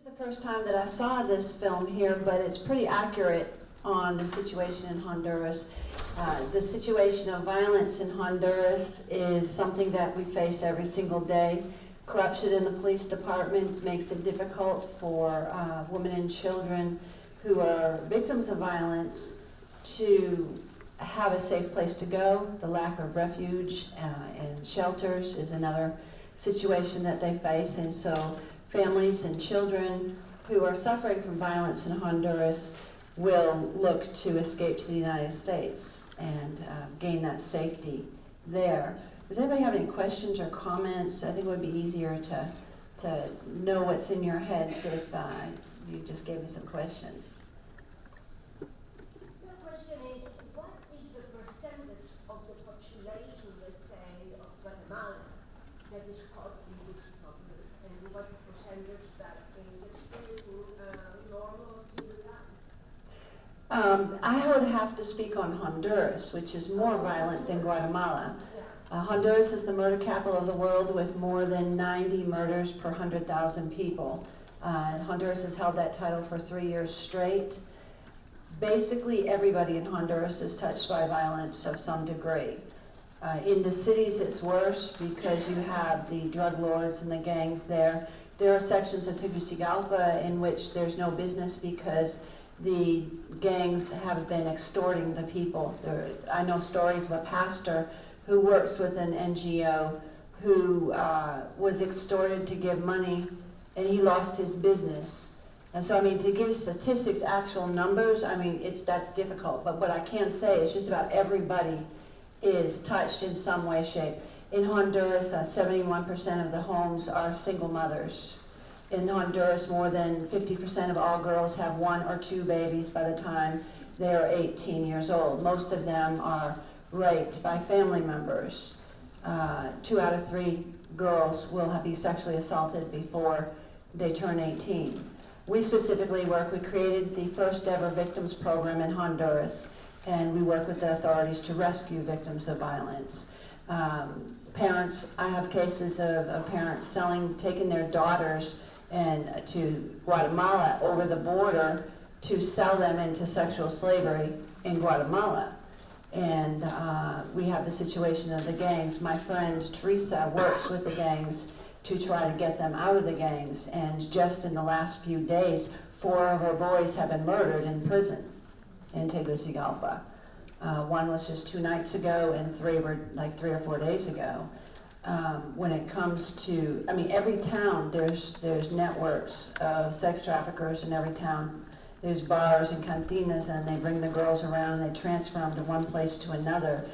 the first time that I saw this film here, but it's pretty accurate on the situation in Honduras. The situation of violence in Honduras is something that we face every single day. Corruption in the police department makes it difficult for women and children who are victims of violence to have a safe place to go. The lack of refuge and shelters is another situation that they face, and so families and children who are suffering from violence in Honduras will look to escape to the United States and gain that safety there. Does anybody have any questions or comments? I think it would be easier to know what's in your heads if you just gave me some questions. The question is, what is the percentage of the population, let's say, of Guatemala that is caught in this problem? And what the percentage that is normal to that? I would have to speak on Honduras, which is more violent than Guatemala. Honduras is the murder capital of the world with more than 90 murders per 100,000 people. Honduras has held that title for 3 years straight. Basically, everybody in Honduras is touched by violence of some degree. In the cities, it's worse because you have the drug lords and the gangs there. There are sections of Tegucigalpa in which there's no business because the gangs have been extorting the people. I know stories of a pastor who works with an NGO who was extorted to give money, and he lost his business. And so, I mean, to give statistics, actual numbers, I mean, that's difficult. But what I can say is just about everybody is touched in some way, shape. In Honduras, 71% of the homes are single mothers. In Honduras, more than 50% of all girls have 1 or 2 babies by the time they are 18 years old. Most of them are raped by family members. 2 out of 3 girls will be sexually assaulted before they turn 18. We specifically we created the first ever victims program in Honduras, and we work with the authorities to rescue victims of violence. Parents, I have cases of parents taking their daughters to Guatemala over the border to sell them into sexual slavery in Guatemala. And we have the situation of the gangs. My friend Teresa works with the gangs to try to get them out of the gangs. And just in the last few days, 4 of her boys have been murdered in prison in Tegucigalpa. 1 was just 2 nights ago, and 3 were like 3 or 4 days ago. When it comes to, I mean, every town, there's networks of sex traffickers in every town. There's bars and cantinas, and they bring the girls around and they transfer them to one place to another.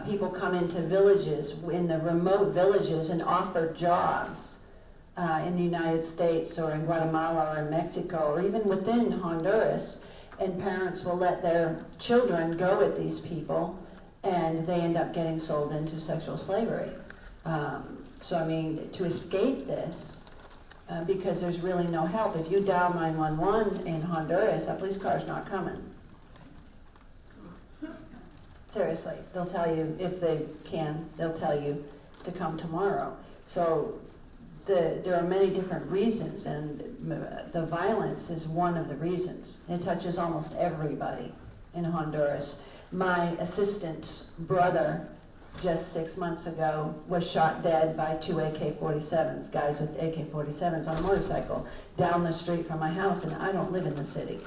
People come into villages, in the remote villages, and offer jobs in the United States or in Guatemala or in Mexico or even within Honduras, and parents will let their children go with these people, and they end up getting sold into sexual slavery. So, I mean, to escape this, because there's really no help. If you dial 911 in Honduras, a police car is not coming. Seriously, they'll tell you, if they can, they'll tell you to come tomorrow. So there are many different reasons, and the violence is one of the reasons. It touches almost everybody in Honduras. My assistant's brother, just 6 months ago, was shot dead by 2 AK-47s, guys with AK-47s on a motorcycle, down the street from my house, and I don't live in the city.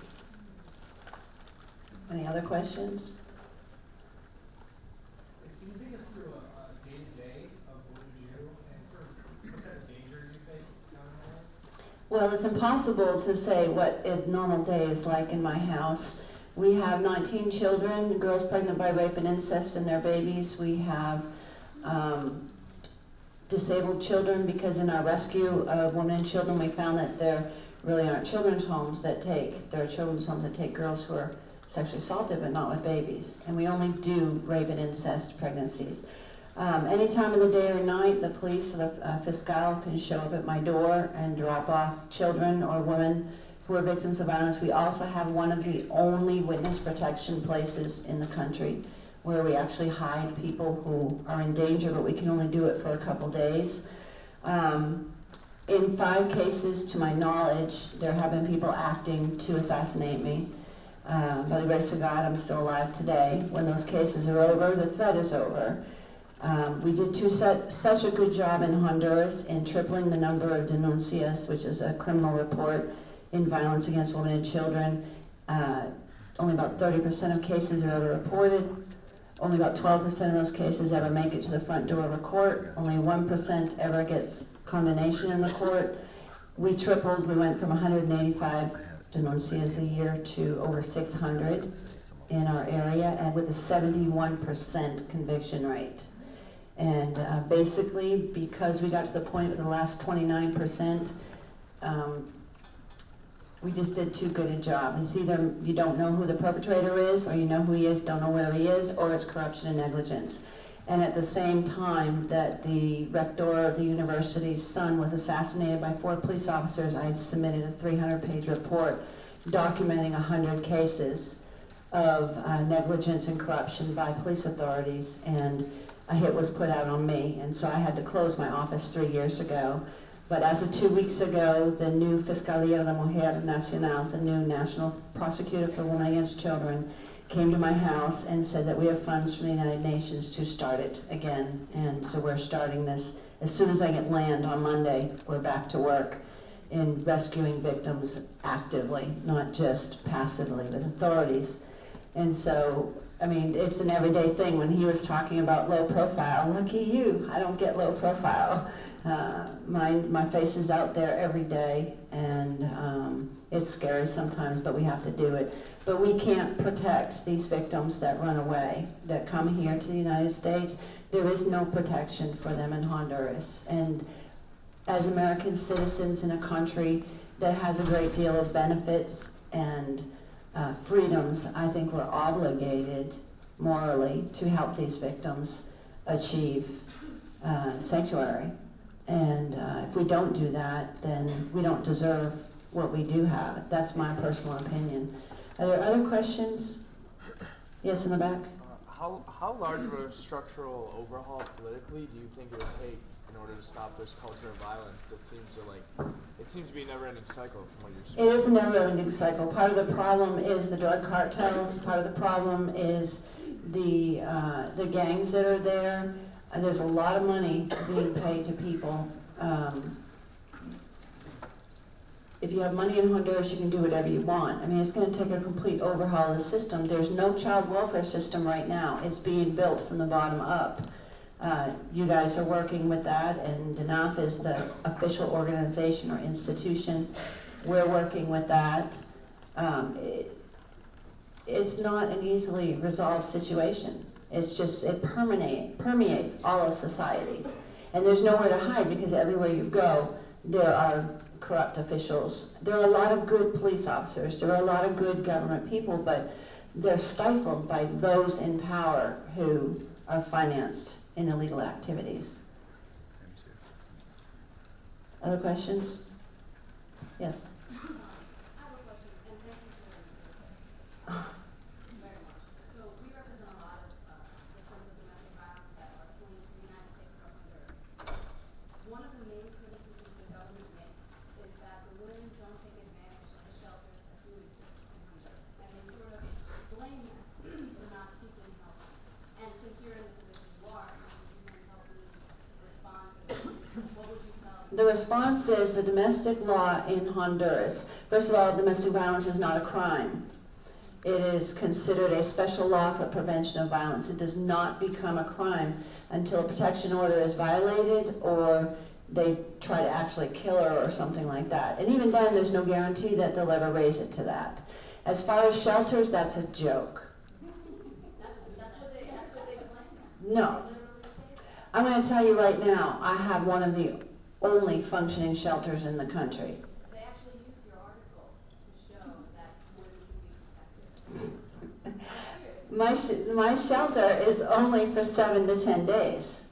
Any other questions? Can you take us through a day-to-day of what you do and sort of what kind of dangers you face down in Well, it's impossible to say what a normal day is like in my house. We have 19 children, girls pregnant by rape and incest and their babies. We have disabled children, because in our rescue of women and children, we found that there really aren't children's homes there are children's homes that take girls who are sexually assaulted but not with babies. And we only do rape and incest pregnancies. Any time of the day or night, the police or the fiscal can show up at my door and drop off children or women who are victims of violence. We also have one of the only witness protection places in the country where we actually hide people who are in danger, but we can only do it for a couple days. In 5 cases, to my knowledge, there have been people acting to assassinate me. By the grace of God, I'm still alive today. When those cases are over, the threat is over. We did such a good job in Honduras in tripling the number of denuncias, which is a criminal report in violence against women and children. Only about 30% of cases are ever reported. Only about 12% of those cases ever make it to the front door of a court. Only 1% ever gets condemnation in the court. We tripled. We went from 185 denuncias a year to over 600 in our area, and with a 71% conviction rate. And basically, because we got to the point with the last 29%, we just did too good a job. It's either you don't know who the perpetrator is, or you know who he is, don't know where he is, or it's corruption and negligence. And at the same time that the rector of the university's son was assassinated by 4 police officers, I had submitted a 300-page report documenting 100 cases of negligence and corruption by police authorities, and a hit was put out on me, and so I had to close my office 3 years ago. But as of 2 weeks ago, the new Fiscalía de la Mujer Nacional, the new National Prosecutor for Women Against Children, came to my house and said that we have funds from the United Nations to start it again. And so we're starting this as soon as I get land on Monday. We're back to work in rescuing victims actively, not just passively with authorities. And so, I mean, it's an everyday thing. When he was talking about low profile, lucky you, I don't get low profile. My face is out there every day, and it's scary sometimes, but we have to do it. But we can't protect these victims that run away, that come here to the United States. There is no protection for them in Honduras. And as American citizens in a country that has a great deal of benefits and freedoms, I think we're obligated morally to help these victims achieve sanctuary. And if we don't do that, then we don't deserve what we do have. That's my personal opinion. Are there other questions? Yes, in the back? How large of a structural overhaul politically do you think it would take in order to stop this culture of violence that seems to be a never-ending cycle from what you're saying? It is a never-ending cycle. Part of the problem is the drug cartels. Part of the problem is the gangs that are there. There's a lot of money being paid to people. If you have money in Honduras, you can do whatever you want. I mean, it's going to take a complete overhaul of the system. There's no child welfare system right now. It's being built from the bottom up. You guys are working with that, and DNAF is the official organization or institution. We're working with that. It's not an easily resolved situation. It's just, it permeates all of society. And there's nowhere to hide, because everywhere you go, there are corrupt officials. There are a lot of good police officers. There are a lot of good government people, but they're stifled by those in power who are financed in illegal activities. Other questions? Yes? I have a question, and thank you for very much. So we represent a lot of victims of domestic violence that are fleeing to the United States from Honduras. One of the main criticisms the government makes is that the women don't take advantage of the shelters that do exist in Honduras, and they sort of blame them for not seeking help. And since you're in the position you are, maybe you can help me respond to this. What would you tell them? The response is the domestic law in Honduras. First of all, domestic violence is not a crime. It is considered a special law for prevention of violence. It does not become a crime until a protection order is violated or they try to actually kill her or something like that. And even then, there's no guarantee that they'll ever raise it to that. As far as shelters, that's a joke. That's what they claim. No. They literally say that. I'm going to tell you right now, I have one of the only functioning shelters in the country. They actually use your article to show that women can be protected. My shelter is only for 7 to 10 days.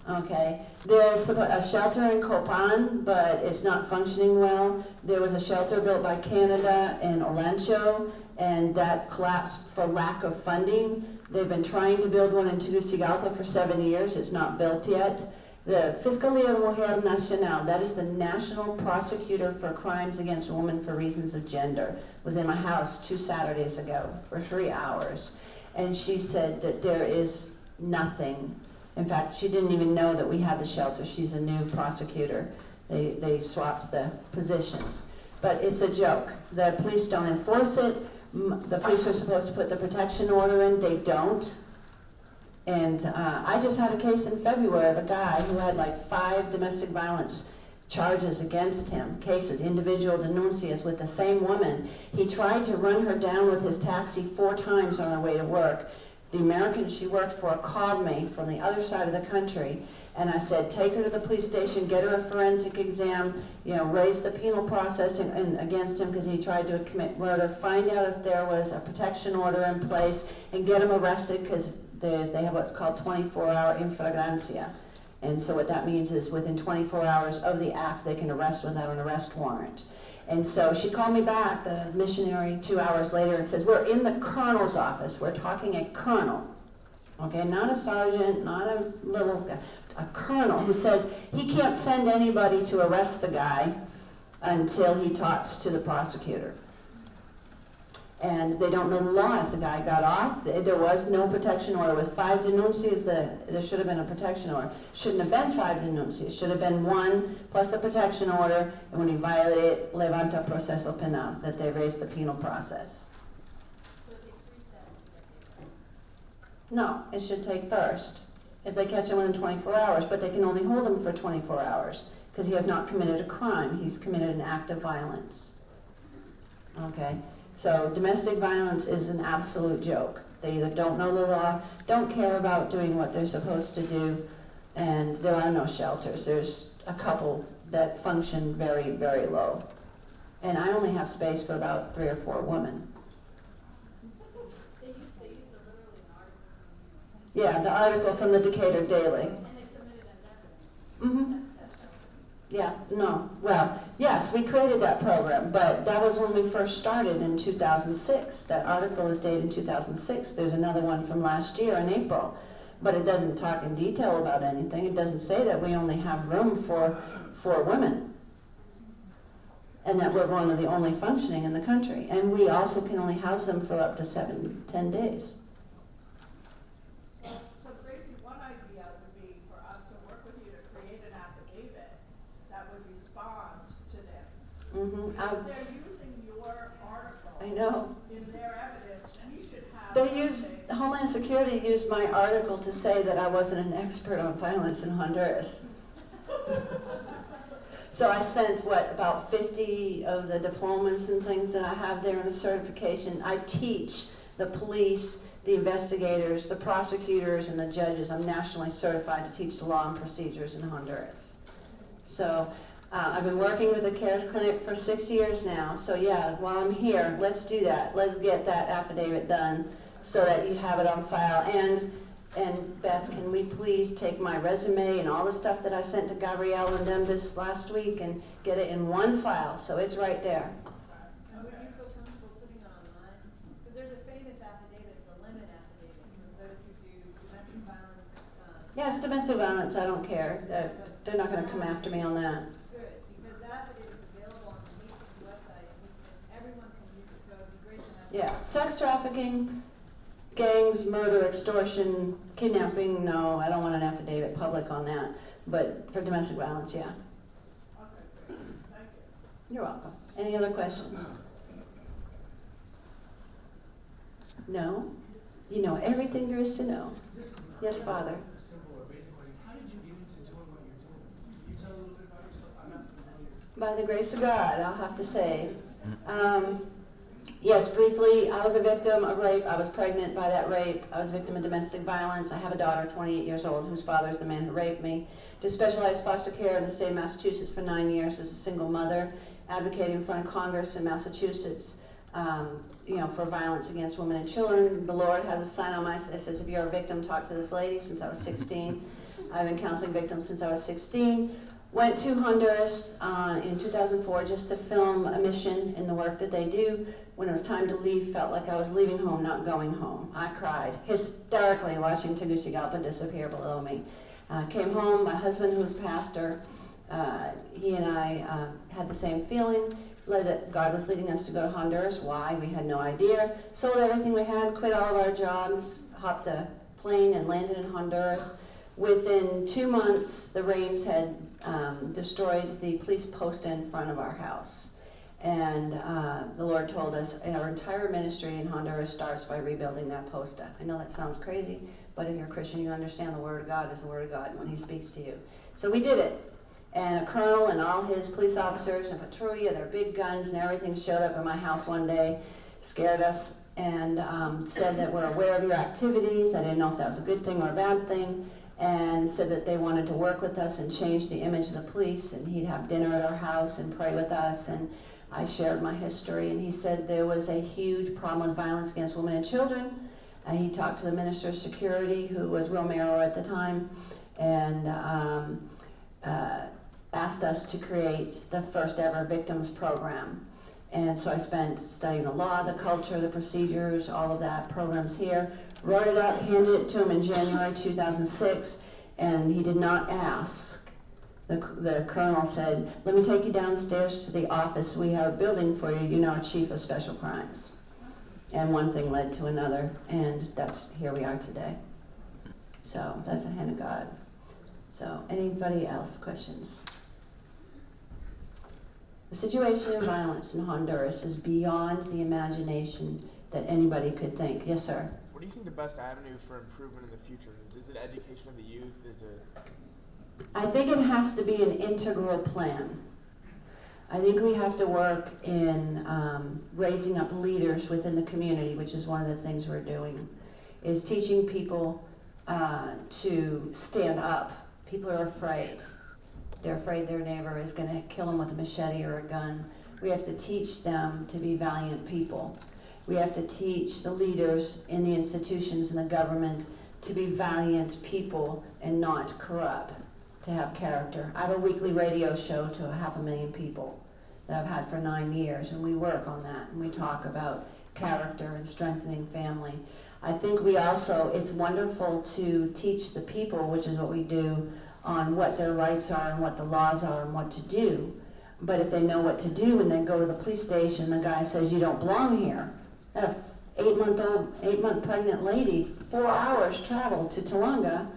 Okay, there's a shelter in Copan, but it's not functioning well. There was a shelter built by Canada in Olancho, and that collapsed for lack of funding. They've been trying to build one in Tegucigalpa for 7 years. It's not built yet. The Fiscalía de Mujer Nacional, that is the National Prosecutor for Crimes Against Women for Reasons of Gender, was in my house 2 Saturdays ago for 3 hours. And she said that there is nothing. In fact, she didn't even know that we had the shelter. She's a new prosecutor. They swapped the positions. But it's a joke. The police don't enforce it. The police are supposed to put the protection order in. They don't. And I just had a case in February of a guy who had like 5 domestic violence charges against him, cases, individual denuncias with the same woman. He tried to run her down with his taxi 4 times on her way to work. The American she worked for called me from the other side of the country, and I said, take her to the police station, get her a forensic exam, raise the penal process against him because he tried to commit murder, find out if there was a protection order in place, and get him arrested because they have what's called 24-hour infragrancia. And so what that means is within 24 hours of the act, they can arrest without an arrest warrant. And so she called me back, the missionary, 2 hours later and says, we're in the colonel's office. We're talking a colonel, okay, not a sergeant, not a little guy, a colonel who says he can't send anybody to arrest the guy until he talks to the prosecutor. And they don't know the laws. The guy got off. There was no protection order. With 5 denuncias, there should have been a protection order. Shouldn't have been 5 denuncias. Should have been 1 plus the protection order. And when he violated it, levanta proceso penal, that they raised the penal process. So it takes 3 steps to get there. No, it should take first. If they catch him within 24 hours, but they can only hold him for 24 hours because he has not committed a crime. He's committed an act of violence. Okay? So domestic violence is an absolute joke. They either don't know the law, don't care about doing what they're supposed to do, and there are no shelters. There's a couple that function very, very low. And I only have space for about 3 or 4 women. They use literally an article from Yeah, the article from the Decatur Daily. and they submit it as evidence. Mm-hmm. That's shelter. Yeah, no, well, yes, we created that program, but that was when we first started in 2006. That article is dated in 2006. There's another one from last year in April, but it doesn't talk in detail about anything. It doesn't say that we only have room for women and that we're one of the only functioning in the country. And we also can only house them for up to 7-10 days. So Gracie, one idea would be for us to work with you to create an affidavit that would respond to this. If they're using your article I know. in their evidence, we should have. They use, Homeland Security used my article to say that I wasn't an expert on violence in Honduras. So I sent, about 50 of the diplomas and things that I have there in the certification. I teach the police, the investigators, the prosecutors, and the judges. I'm nationally certified to teach the law and procedures in Honduras. So I've been working with the CARES Clinic for 6 years now. So yeah, while I'm here, let's do that. Let's get that affidavit done so that you have it on file. And Beth, can we please take my resume and all the stuff that I sent to Gabrielle and them this last week and get it in one file, so it's right there. And would you feel comfortable putting it online? Because there's a famous affidavit, the limit affidavit, for those who do domestic violence. Yeah, it's domestic violence, I don't care. They're not gonna come after me on that. Good, because that affidavit is available on the Matrix website, and everyone can use it, so it'd be great to have. Yeah, sex trafficking, gangs, murder, extortion, kidnapping, no, I don't want an affidavit public on that. But for domestic violence, yeah. Okay, great, thank you. You're welcome. Any other questions? No? You know everything there is to know. Yes, Father. Simple or basic, like, how did you get into doing what you're doing? Can you tell a little bit about yourself? I'm not familiar. By the grace of God, I'll have to say. Yes, briefly, I was a victim of rape. I was pregnant by that rape. I was a victim of domestic violence. I have a daughter, 28 years old, whose father is the man who raped me. Did specialized foster care in the state of Massachusetts for 9 years as a single mother, advocating in front of Congress in Massachusetts, for violence against women and children. The Lord has a sign on my, it says, if you're a victim, talk to this lady, since I was 16. I've been counseling victims since I was 16. Went to Honduras in 2004 just to film a mission in the work that they do. When it was time to leave, felt like I was leaving home, not going home. I cried hysterically watching Tegucigalpa disappear below me. Came home, my husband, who's pastor, he and I had the same feeling that God was leading us to go to Honduras. Why? We had no idea. Sold everything we had, quit all of our jobs, hopped a plane and landed in Honduras. Within 2 months, the rains had destroyed the police post in front of our house. And the Lord told us, our entire ministry in Honduras starts by rebuilding that posta. I know that sounds crazy, but if you're a Christian, you understand the Word of God is the Word of God when He speaks to you. So we did it. And a colonel and all his police officers and patrouille, their big guns and everything showed up at my house one day, scared us, and said that we're aware of your activities. I didn't know if that was a good thing or a bad thing, and said that they wanted to work with us and change the image of the police, and he'd have dinner at our house and pray with us. And I shared my history, and he said there was a huge problem with violence against women and children. He talked to the Minister of Security, who was Romero at the time, and asked us to create the first ever victims program. And so I spent studying the law, the culture, the procedures, all of that, programs here, wrote it up, handed it to him in January 2006, and he did not ask. The colonel said, let me take you downstairs to the office. We have a building for you. You're now chief of special crimes. And one thing led to another, and here we are today. So that's the hand of God. So anybody else, questions? The situation of violence in Honduras is beyond the imagination that anybody could think. Yes, sir? What do you think the best avenue for improvement in the future is? Is it education of the youth? Is it? I think it has to be an integral plan. I think we have to work in raising up leaders within the community, which is one of the things we're doing, is teaching people to stand up. People are afraid. They're afraid their neighbor is going to kill them with a machete or a gun. We have to teach them to be valiant people. We have to teach the leaders in the institutions and the government to be valiant people and not corrupt, to have character. I have a weekly radio show to 500,000 people that I've had for 9 years, and we work on that, and we talk about character and strengthening family. I think we also, it's wonderful to teach the people, which is what we do, on what their rights are and what the laws are and what to do. But if they know what to do and then go to the police station, the guy says, you don't belong here. A 8-month pregnant lady, 4 hours traveled to Tolunga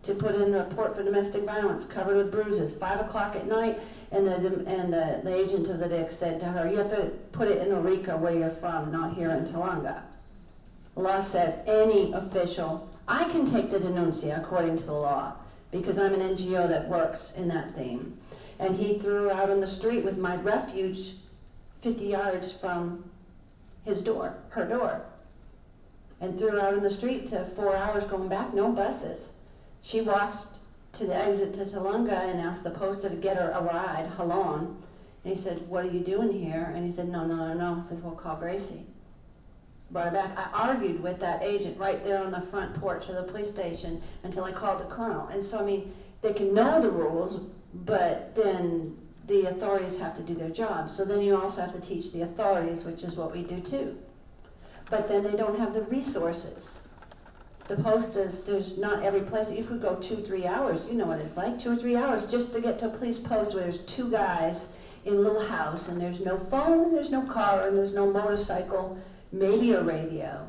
to put in a report for domestic violence, covered with bruises, 5 o'clock at night, and the agent of the DIC said to her, you have to put it in Arica where you're from, not here in Tolunga. The law says any official, I can take the denuncia according to the law, because I'm an NGO that works in that theme. And he threw her out on the street with my refuge 50 yards from his door, her door. And threw her out on the street to 4 hours going back, no buses. She walked to the exit to Tolunga and asked the poster to get her a ride, Halon. And he said, what are you doing here? And he said, no. He says, well, call Gracie. Brought her back. I argued with that agent right there on the front porch of the police station until I called the colonel. And so, I mean, they can know the rules, but then the authorities have to do their job. So then you also have to teach the authorities, which is what we do too. But then they don't have the resources. The post is, there's not every place. You could go 2-3 hours. You know what it's like, 2 or 3 hours just to get to a police post where there's 2 guys in a little house and there's no phone, there's no car, and there's no motorcycle, maybe a radio,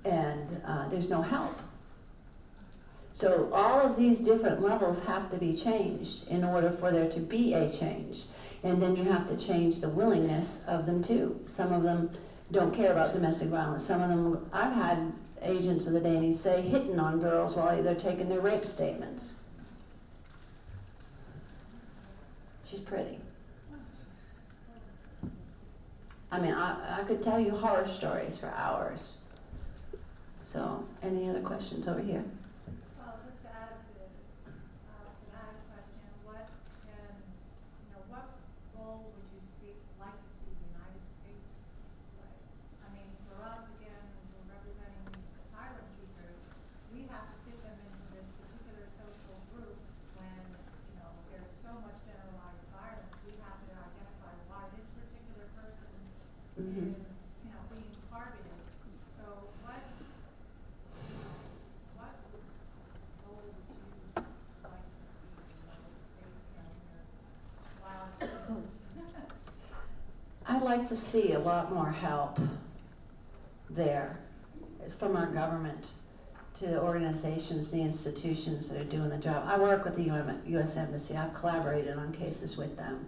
and there's no help. So all of these different levels have to be changed in order for there to be a change. And then you have to change the willingness of them too. Some of them don't care about domestic violence. Some of them, I've had agents of the Danny say hitting on girls while they're taking their rape statements. She's pretty. I mean, I could tell you horror stories for hours. So, any other questions over here? Well, just to add to that question, what role would you like to see the United States play? I mean, for us, again, we're representing these asylum seekers, we have to fit them into this particular social group when, there's so much generalized violence. We have to identify why this particular person is, being targeted. So what like to see a lot more help there. It's from our government to the organizations, the institutions that are doing the job. I work with the U.S. Embassy. I've collaborated on cases with them,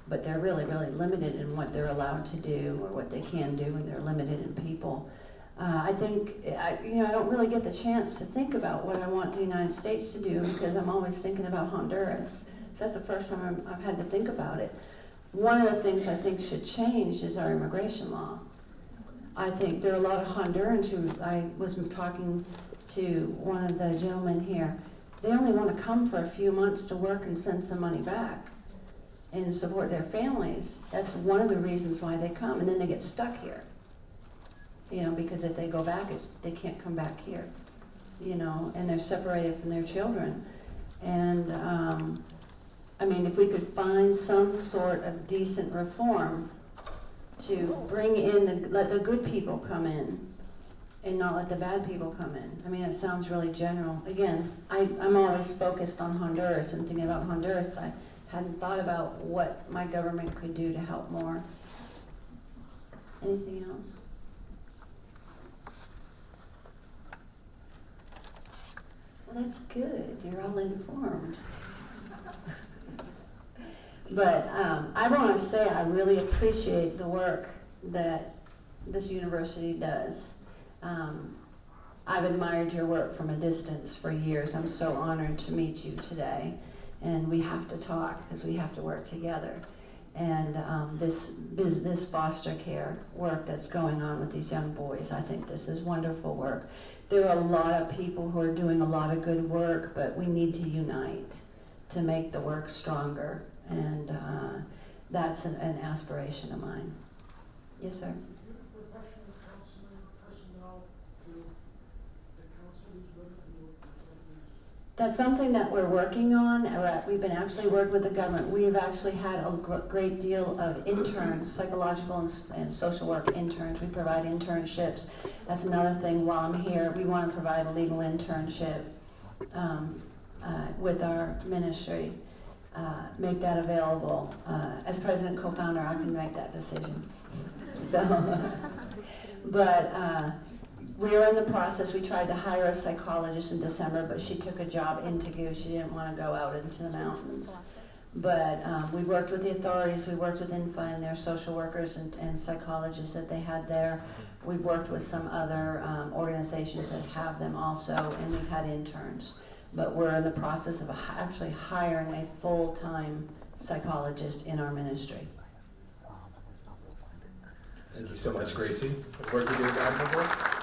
but they're really, really limited in what they're allowed to do or what they can do, and they're limited in people. I think, I don't really get the chance to think about what I want the United States to do because I'm always thinking about Honduras. So that's the first time I've had to think about it. One of the things I think should change is our immigration law. I think there are a lot of Hondurans who, I was talking to one of the gentlemen here, they only want to come for a few months to work and send some money back and support their families. That's one of the reasons why they come, and then they get stuck here. Because if they go back, they can't come back here, and they're separated from their children. And if we could find some sort of decent reform to bring in, let the good people come in and not let the bad people come in. It sounds really general. Again, I'm always focused on Honduras and thinking about Honduras. I hadn't thought about what my government could do to help more. Anything else? Well, that's good. You're all informed. But I want to say I really appreciate the work that this university does. I've admired your work from a distance for years. I'm so honored to meet you today. And we have to talk because we have to work together. And this foster care work that's going on with these young boys, I think this is wonderful work. There are a lot of people who are doing a lot of good work, but we need to unite to make the work stronger. And that's an aspiration of mine. Yes, sir? Professional counseling personnel to the counselors That's something that we're working on. We've been actually working with the government. We've actually had a great deal of interns, psychological and social work interns. We provide internships. That's another thing while I'm here. We want to provide a legal internship with our ministry. Make that available. As president co-founder, I can make that decision. But we're in the process. We tried to hire a psychologist in December, but she took a job in Tagu. She didn't want to go out into the mountains. But we worked with the authorities. We worked with INFA and their social workers and psychologists that they had there. We've worked with some other organizations that have them also, and we've had interns. But we're in the process of actually hiring a full-time psychologist in our ministry. Thank you so much, Gracie. The work you do is admirable.